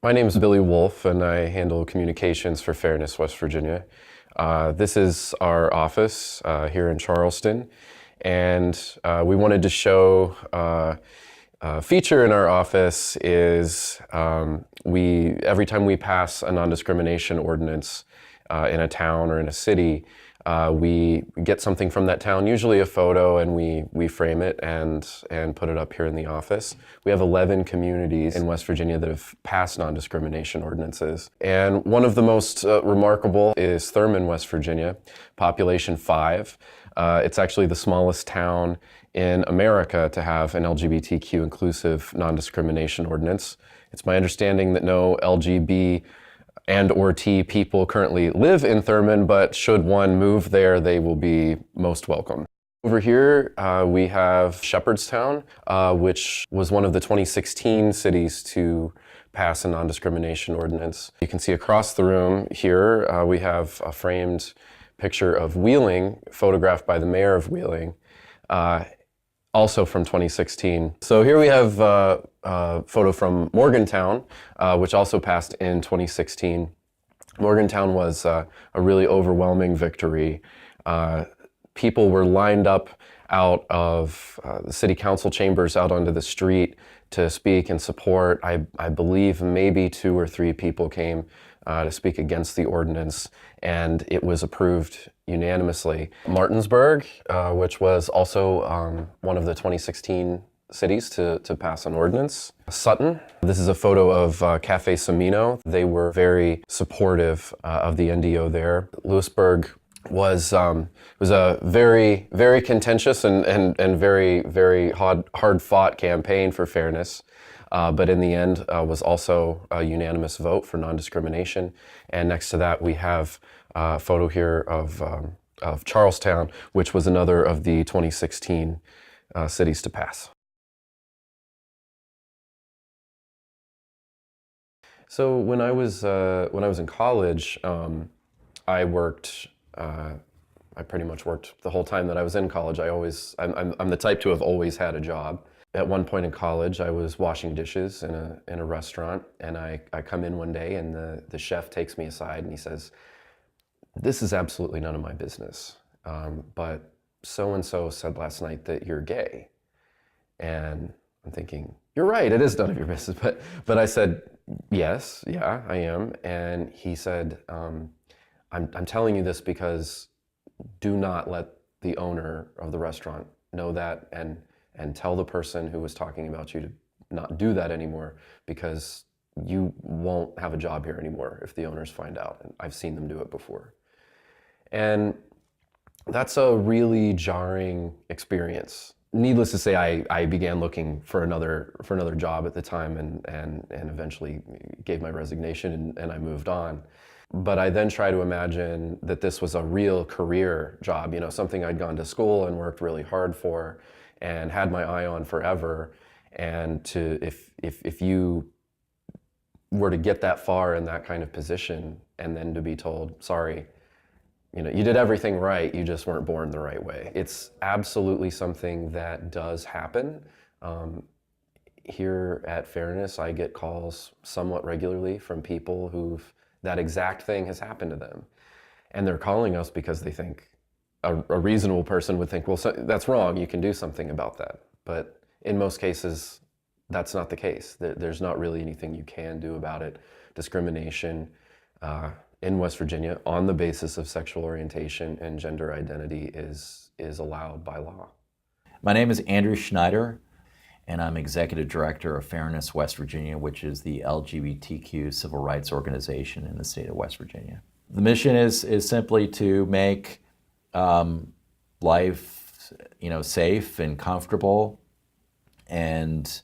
My name is Billy Wolf, and I handle communications for Fairness, West Virginia. This is our office here in Charleston, and we wanted to show a feature in our office is every time we pass a non-discrimination ordinance in a town or in a city, we get something from that town, usually a photo, and we frame it and put it up here in the office. We have 11 communities in West Virginia that have passed non-discrimination ordinances. And one of the most remarkable is Thurman, West Virginia, population 5. It's actually the smallest town in America to have an LGBTQ inclusive non-discrimination ordinance. It's my understanding that no LGB and or T people currently live in Thurman, but should one move there, they will be most welcome. Over here, we have Shepherdstown, which was one of the 2016 cities to pass a non-discrimination ordinance. You can see across the room here, we have a framed picture of Wheeling, photographed by the mayor of Wheeling, also from 2016. So here we have a photo from Morgantown, which also passed in 2016. Morgantown was a really overwhelming victory. People were lined up out of the city council chambers out onto the street to speak and support. I believe maybe 2 or 3 people came to speak against the ordinance, and it was approved unanimously. Martinsburg, which was also one of the 2016 cities to pass an ordinance. Sutton, this is a photo of Cafe Semino. They were very supportive of the NDO there. Lewisburg was a very, very contentious and very hard-fought campaign for fairness. But in the end was also a unanimous vote for non-discrimination. And next to that, we have a photo here of Charlestown, which was another of the 2016 cities to pass. So when I was in college, I pretty much worked the whole time that I was in college. I'm the type to have always had a job. At one point in college, I was washing dishes in a restaurant, and I come in one day, and the chef takes me aside and he says, "This is absolutely none of my business, but so-and-so said last night that you're gay." And I'm thinking, "You're right, it is none of your business." But I said, "Yes, yeah, I am." And he said, I'm telling you this because do not let the owner of the restaurant know that, and tell the person who was talking about you to not do that anymore, because you won't have a job here anymore if the owners find out. And I've seen them do it before." And that's a really jarring experience. Needless to say, I began looking for another job at the time, and eventually gave my resignation and I moved on. But I then try to imagine that this was a real career job, something I'd gone to school and worked really hard for and had my eye on forever. And if you were to get that far in that kind of position and then to be told, "Sorry, you did everything right, you just weren't born the right way." It's absolutely something that does happen. Here at Fairness, I get calls somewhat regularly from people that exact thing has happened to them. And they're calling us because they think a reasonable person would think, well, that's wrong, you can do something about that. But in most cases, that's not the case. There's not really anything you can do about it. Discrimination in West Virginia on the basis of sexual orientation and gender identity is allowed by law. My name is Andrew Schneider, and I'm Executive Director of Fairness West Virginia, which is the LGBTQ civil rights organization in the state of West Virginia. The mission is simply to make life, safe and comfortable, and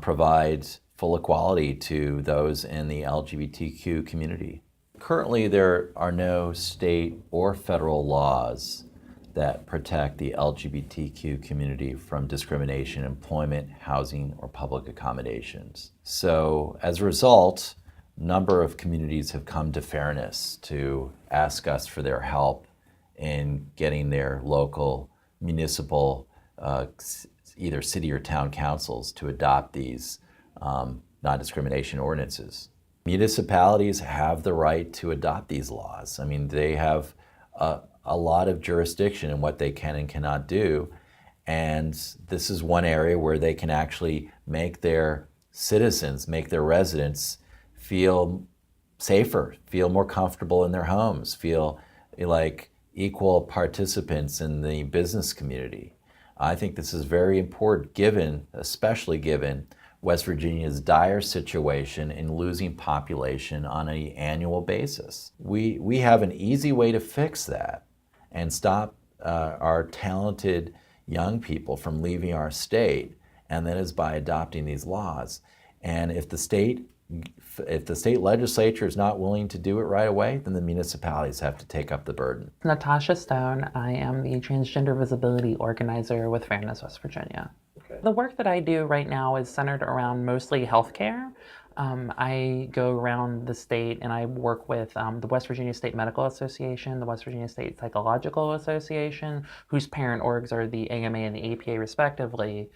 provide full equality to those in the LGBTQ community. Currently, there are no state or federal laws that protect the LGBTQ community from discrimination in employment, housing, or public accommodations. So as a result, a number of communities have come to Fairness to ask us for their help in getting their local municipal, either city or town councils to adopt these non-discrimination ordinances. Municipalities have the right to adopt these laws. I mean, they have a lot of jurisdiction in what they can and cannot do. And this is one area where they can actually make their citizens, make their residents feel safer, feel more comfortable in their homes, feel like equal participants in the business community. I think this is very important especially given West Virginia's dire situation in losing population on an annual basis. We have an easy way to fix that and stop our talented young people from leaving our state, and that is by adopting these laws. And if the state legislature is not willing to do it right away, then the municipalities have to take up the burden. Natasha Stone. I am the Transgender Visibility Organizer with Fairness West Virginia. Okay. The work that I do right now is centered around mostly healthcare. I go around the state and I work with the West Virginia State Medical Association, the West Virginia State Psychological Association, whose parent orgs are the AMA and the APA respectively.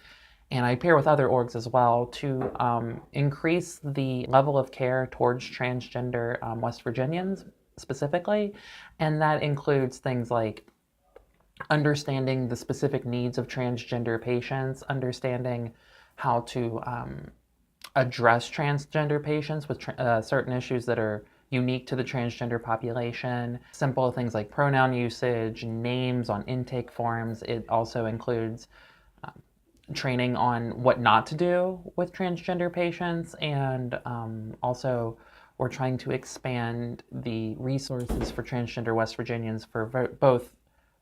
And I pair with other orgs as well to increase the level of care towards transgender West Virginians specifically. And that includes things like understanding the specific needs of transgender patients, understanding how to address transgender patients with certain issues that are unique to the transgender population. Simple things like pronoun usage, names on intake forms. It also includes training on what not to do with transgender patients, and also we're trying to expand the resources for transgender West Virginians for both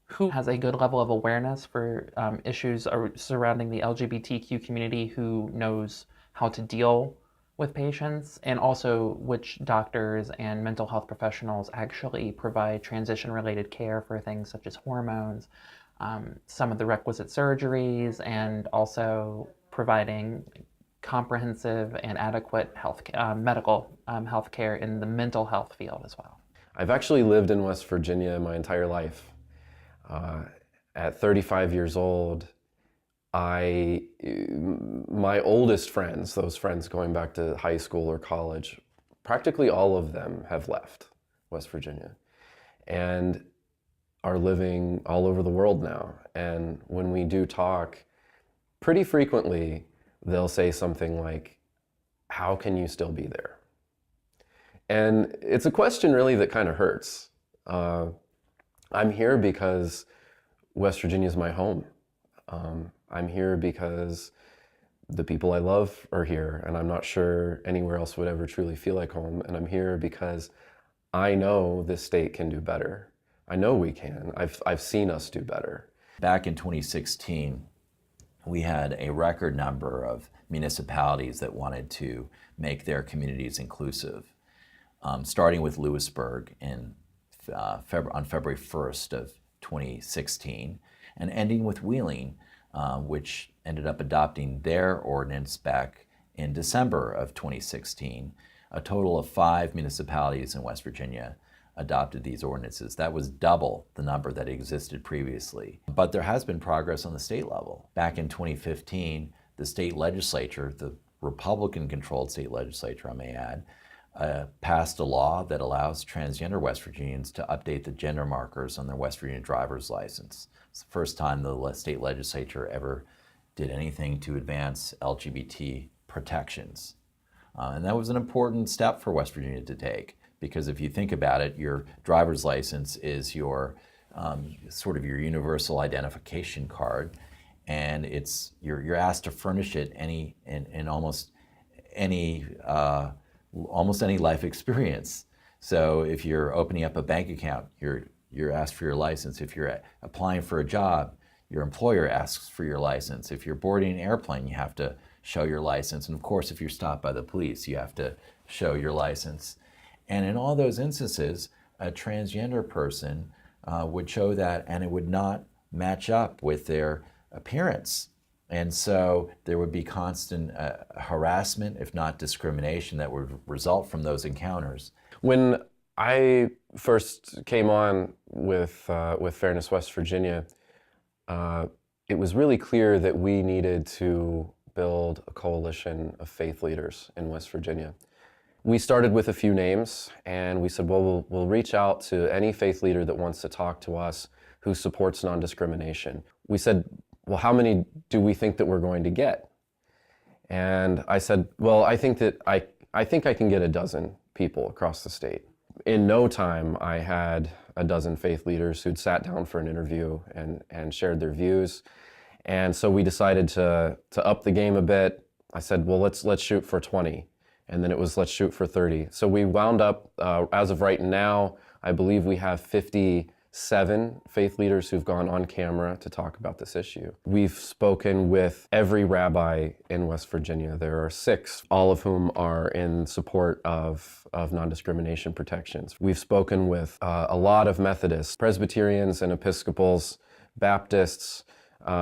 who has a good level of awareness for issues surrounding the LGBTQ community, who knows how to deal with patients, and also which doctors and mental health professionals actually provide transition-related care for things such as hormones, some of the requisite surgeries, and also providing comprehensive and adequate medical health care in the mental health field as well. I've actually lived in West Virginia my entire life. At 35 years old, my oldest friends, those friends going back to high school or college, practically all of them have left West Virginia and are living all over the world now. And when we do talk, pretty frequently, they'll say something like, "How can you still be there?" And it's a question really that kind of hurts. I'm here because West Virginia is my home. I'm here because the people I love are here, and I'm not sure anywhere else would ever truly feel like home. And I'm here because I know this state can do better. I know we can. I've seen us do better. Back in 2016, we had a record number of municipalities that wanted to make their communities inclusive, starting with Lewisburg on February 1st of 2016, and ending with Wheeling, which ended up adopting their ordinance back in December of 2016. A total of 5 municipalities in West Virginia adopted these ordinances. That was double the number that existed previously. But there has been progress on the state level. Back in 2015, the state legislature, the Republican-controlled state legislature, I may add, passed a law that allows transgender West Virginians to update the gender markers on their West Virginia driver's license. It's the first time the state legislature ever did anything to advance LGBT protections. And that was an important step for West Virginia to take, because if you think about it, your driver's license is your sort of your universal identification card, and you're asked to furnish it in almost any life experience. So if you're opening up a bank account, you're asked for your license. If you're applying for a job, your employer asks for your license. If you're boarding an airplane, you have to show your license. And of course, if you're stopped by the police, you have to show your license. And in all those instances, a transgender person would show that, and it would not match up with their appearance. And so there would be constant harassment, if not discrimination, that would result from those encounters. When I first came on with Fairness West Virginia, it was really clear that we needed to build a coalition of faith leaders in West Virginia. We started with a few names, and we said, well, we'll reach out to any faith leader that wants to talk to us who supports non-discrimination. We said, well, how many do we think that we're going to get? And I said, well, I think I can get a dozen people across the state. In no time, I had a dozen faith leaders who'd sat down for an interview and shared their views. And so we decided to up the game a bit. I said, well, let's shoot for 20. And then it was, let's shoot for 30. So we wound up, as of right now, I believe we have 57 faith leaders who've gone on camera to talk about this issue. We've spoken with every rabbi in West Virginia. There are 6, all of whom are in support of non-discrimination protections. We've spoken with a lot of Methodists, Presbyterians and Episcopals, Baptists.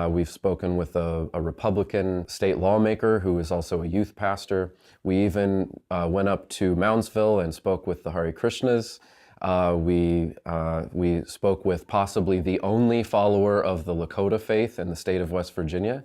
We've spoken with a Republican state lawmaker who is also a youth pastor. We even went up to Moundsville and spoke with the Hare Krishnas. We spoke with possibly the only follower of the Lakota faith in the state of West Virginia.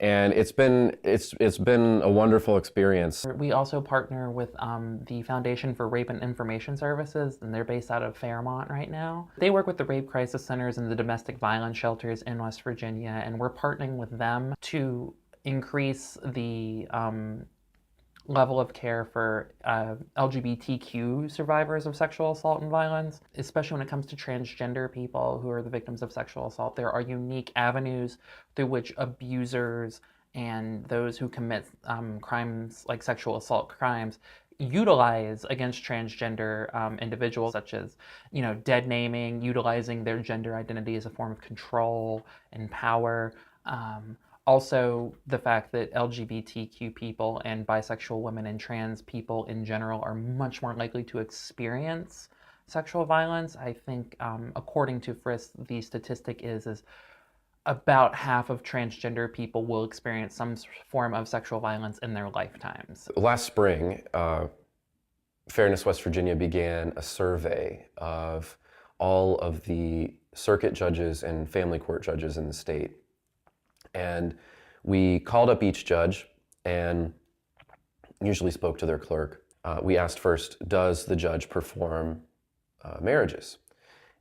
And it's been a wonderful experience. We also partner with the Foundation for Rape and Information Services, and they're based out of Fairmont right now. They work with the rape crisis centers and the domestic violence shelters in West Virginia, and we're partnering with them to increase the level of care for LGBTQ survivors of sexual assault and violence, especially when it comes to transgender people who are the victims of sexual assault. There are unique avenues through which abusers and those who commit crimes like sexual assault crimes utilize against transgender individuals, such as, dead naming, utilizing their gender identity as a form of control and power. Also, the fact that LGBTQ people and bisexual women and trans people in general are much more likely to experience sexual violence. I think, according to FRIS, the statistic is about half of transgender people will experience some form of sexual violence in their lifetimes. Last spring, Fairness West Virginia began a survey of all of the circuit judges and family court judges in the state. And we called up each judge and usually spoke to their clerk. We asked first, does the judge perform marriages?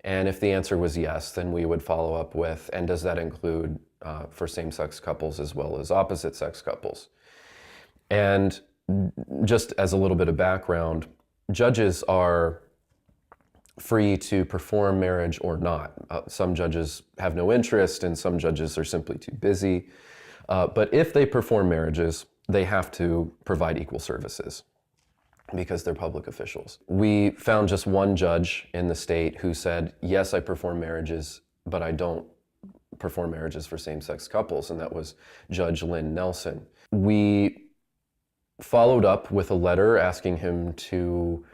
And if the answer was yes, then we would follow up with, and does that include for same-sex couples as well as opposite-sex couples? And just as a little bit of background, judges are free to perform marriage or not. Some judges have no interest and some judges are simply too busy. But if they perform marriages, they have to provide equal services because they're public officials. We found just one judge in the state who said, yes, I perform marriages, but I don't perform marriages for same-sex couples, and that was Judge Lynn Nelson. We followed up with a letter asking him to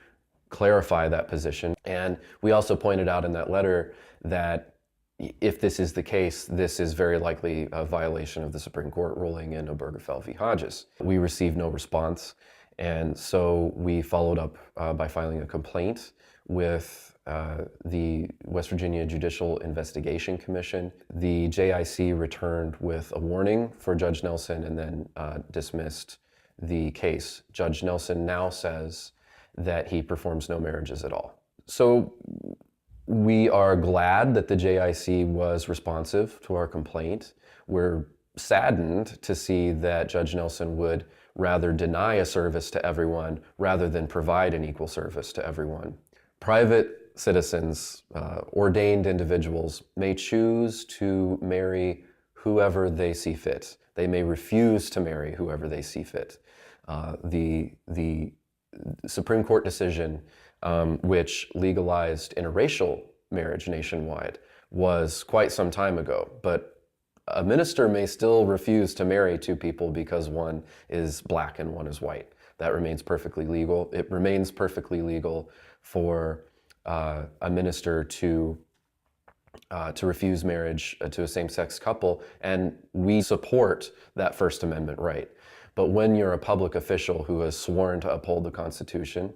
clarify that position. And we also pointed out in that letter that if this is the case, this is very likely a violation of the Supreme Court ruling in Obergefell v. Hodges. We received no response, and so we followed up by filing a complaint with the West Virginia Judicial Investigation Commission. The JIC returned with a warning for Judge Nelson and then dismissed the case. Judge Nelson now says that he performs no marriages at all. So we are glad that the JIC was responsive to our complaint. We're saddened to see that Judge Nelson would rather deny a service to everyone rather than provide an equal service to everyone. Private citizens, ordained individuals, may choose to marry whoever they see fit. They may refuse to marry whoever they see fit. The Supreme Court decision, which legalized interracial marriage nationwide, was quite some time ago. But a minister may still refuse to marry two people because one is black and one is white. That remains perfectly legal. It remains perfectly legal for a minister to refuse marriage to a same-sex couple, and we support that First Amendment right. But when you're a public official who has sworn to uphold the Constitution,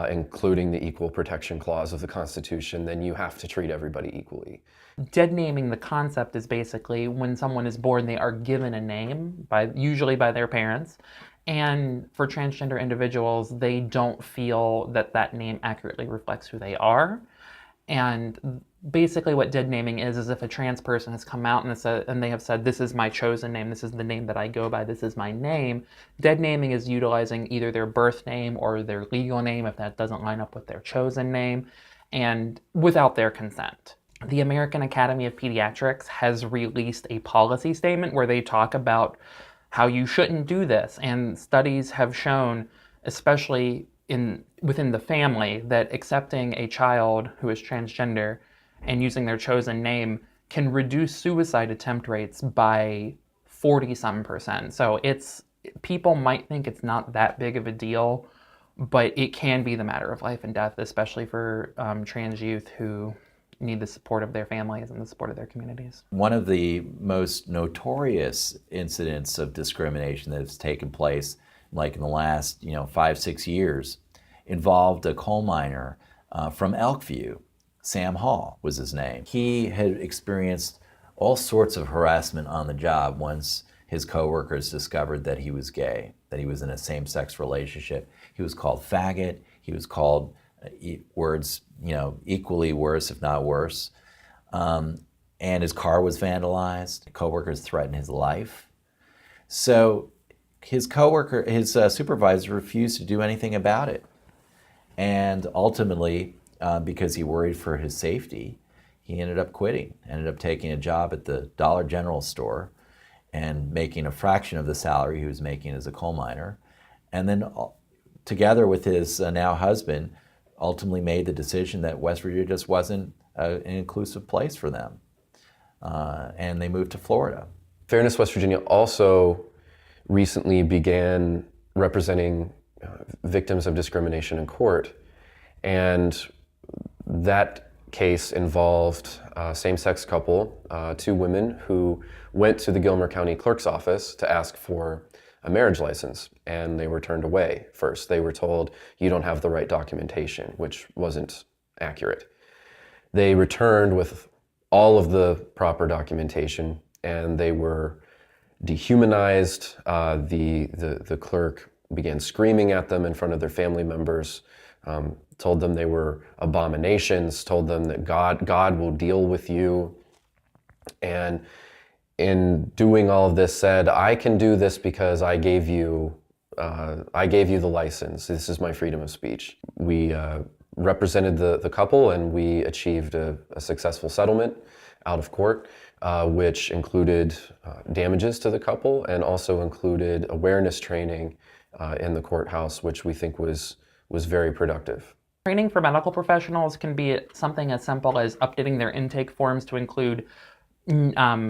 including the Equal Protection Clause of the Constitution, then you have to treat everybody equally. Dead naming, the concept is basically when someone is born, they are given a name, usually by their parents, And for transgender individuals, they don't feel that that name accurately reflects who they are. And basically what dead naming is if a trans person has come out and they have said, this is my chosen name, this is the name that I go by, this is my name. Dead naming is utilizing either their birth name or their legal name if that doesn't line up with their chosen name, and without their consent. The American Academy of Pediatrics has released a policy statement where they talk about how you shouldn't do this, and studies have shown, especially within the family, that accepting a child who is transgender and using their chosen name can reduce suicide attempt rates by 40-some%. So people might think it's not that big of a deal, but it can be the matter of life and death, especially for trans youth who need the support of their families and the support of their communities. One of the most notorious incidents of discrimination that has taken place, like in the last 5-6 years, involved a coal miner from Elkview. Sam Hall was his name. He had experienced all sorts of harassment on the job once his coworkers discovered that he was gay, that he was in a same-sex relationship. He was called faggot. He was called words, equally worse, if not worse. And his car was vandalized. Coworkers threatened his life. So his supervisor refused to do anything about it. And ultimately, because he worried for his safety, he ended up quitting, ended up taking a job at the Dollar General store and making a fraction of the salary he was making as a coal miner. And then together with his now husband, ultimately made the decision that West Virginia just wasn't an inclusive place for them. And they moved to Florida. Fairness West Virginia also recently began representing victims of discrimination in court. And that case involved a same-sex couple, 2 women who went to the Gilmer County Clerk's office to ask for a marriage license, and they were turned away first. They were told, you don't have the right documentation, which wasn't accurate. They returned with all of the proper documentation, and they were dehumanized. The clerk began screaming at them in front of their family members, told them they were abominations, told them that God will deal with you. And in doing all of this said, I can do this because I gave you the license. This is my freedom of speech. We represented the couple, and we achieved a successful settlement out of court, which included damages to the couple and also included awareness training in the courthouse, which we think was very productive. Training for medical professionals can be something as simple as updating their intake forms to include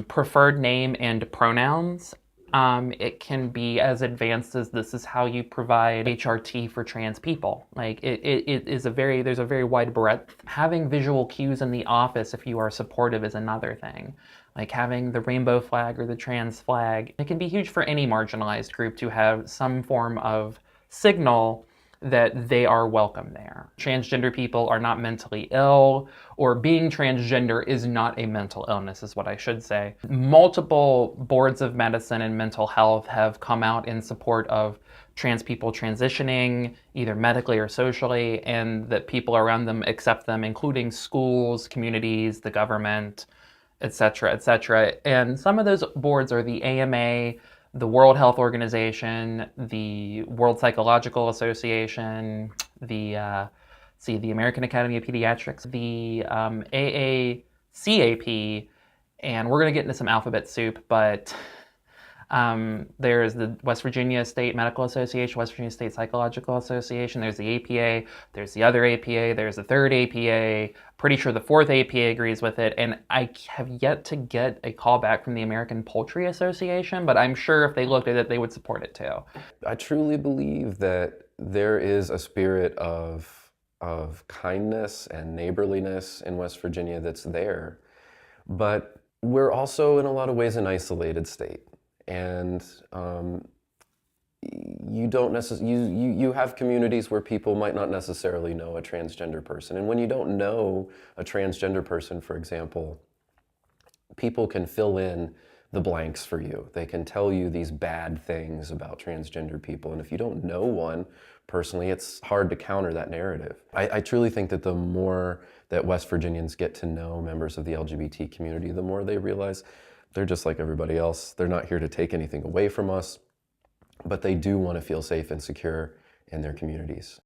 preferred name and pronouns. It can be as advanced as this is how you provide HRT for trans people. Like there's a very wide breadth. Having visual cues in the office if you are supportive is another thing. Like having the rainbow flag or the trans flag. It can be huge for any marginalized group to have some form of signal that they are welcome there. Transgender people are not mentally ill, or being transgender is not a mental illness, is what I should say. Multiple boards of medicine and mental health have come out in support of trans people transitioning, either medically or socially, and that people around them accept them, including schools, communities, the government, etc., etc. And some of those boards are the AMA, the World Health Organization, the World Psychological Association, the American Academy of Pediatrics, the AACAP, and we're going to get into some alphabet soup, but there's the West Virginia State Medical Association, West Virginia State Psychological Association, there's the APA, there's the other APA, there's the third APA, pretty sure the fourth APA agrees with it, and I have yet to get a call back from the American Poultry Association, but I'm sure if they looked at it, they would support it too. I truly believe that there is a spirit of kindness and neighborliness in West Virginia that's there, but we're also in a lot of ways an isolated state. And you don't you have communities where people might not necessarily know a transgender person. And when you don't know a transgender person, for example, people can fill in the blanks for you. They can tell you these bad things about transgender people, and if you don't know one personally, it's hard to counter that narrative. I truly think that the more that West Virginians get to know members of the LGBT community, the more they realize they're just like everybody else. They're not here to take anything away from us, but they do want to feel safe and secure in their communities.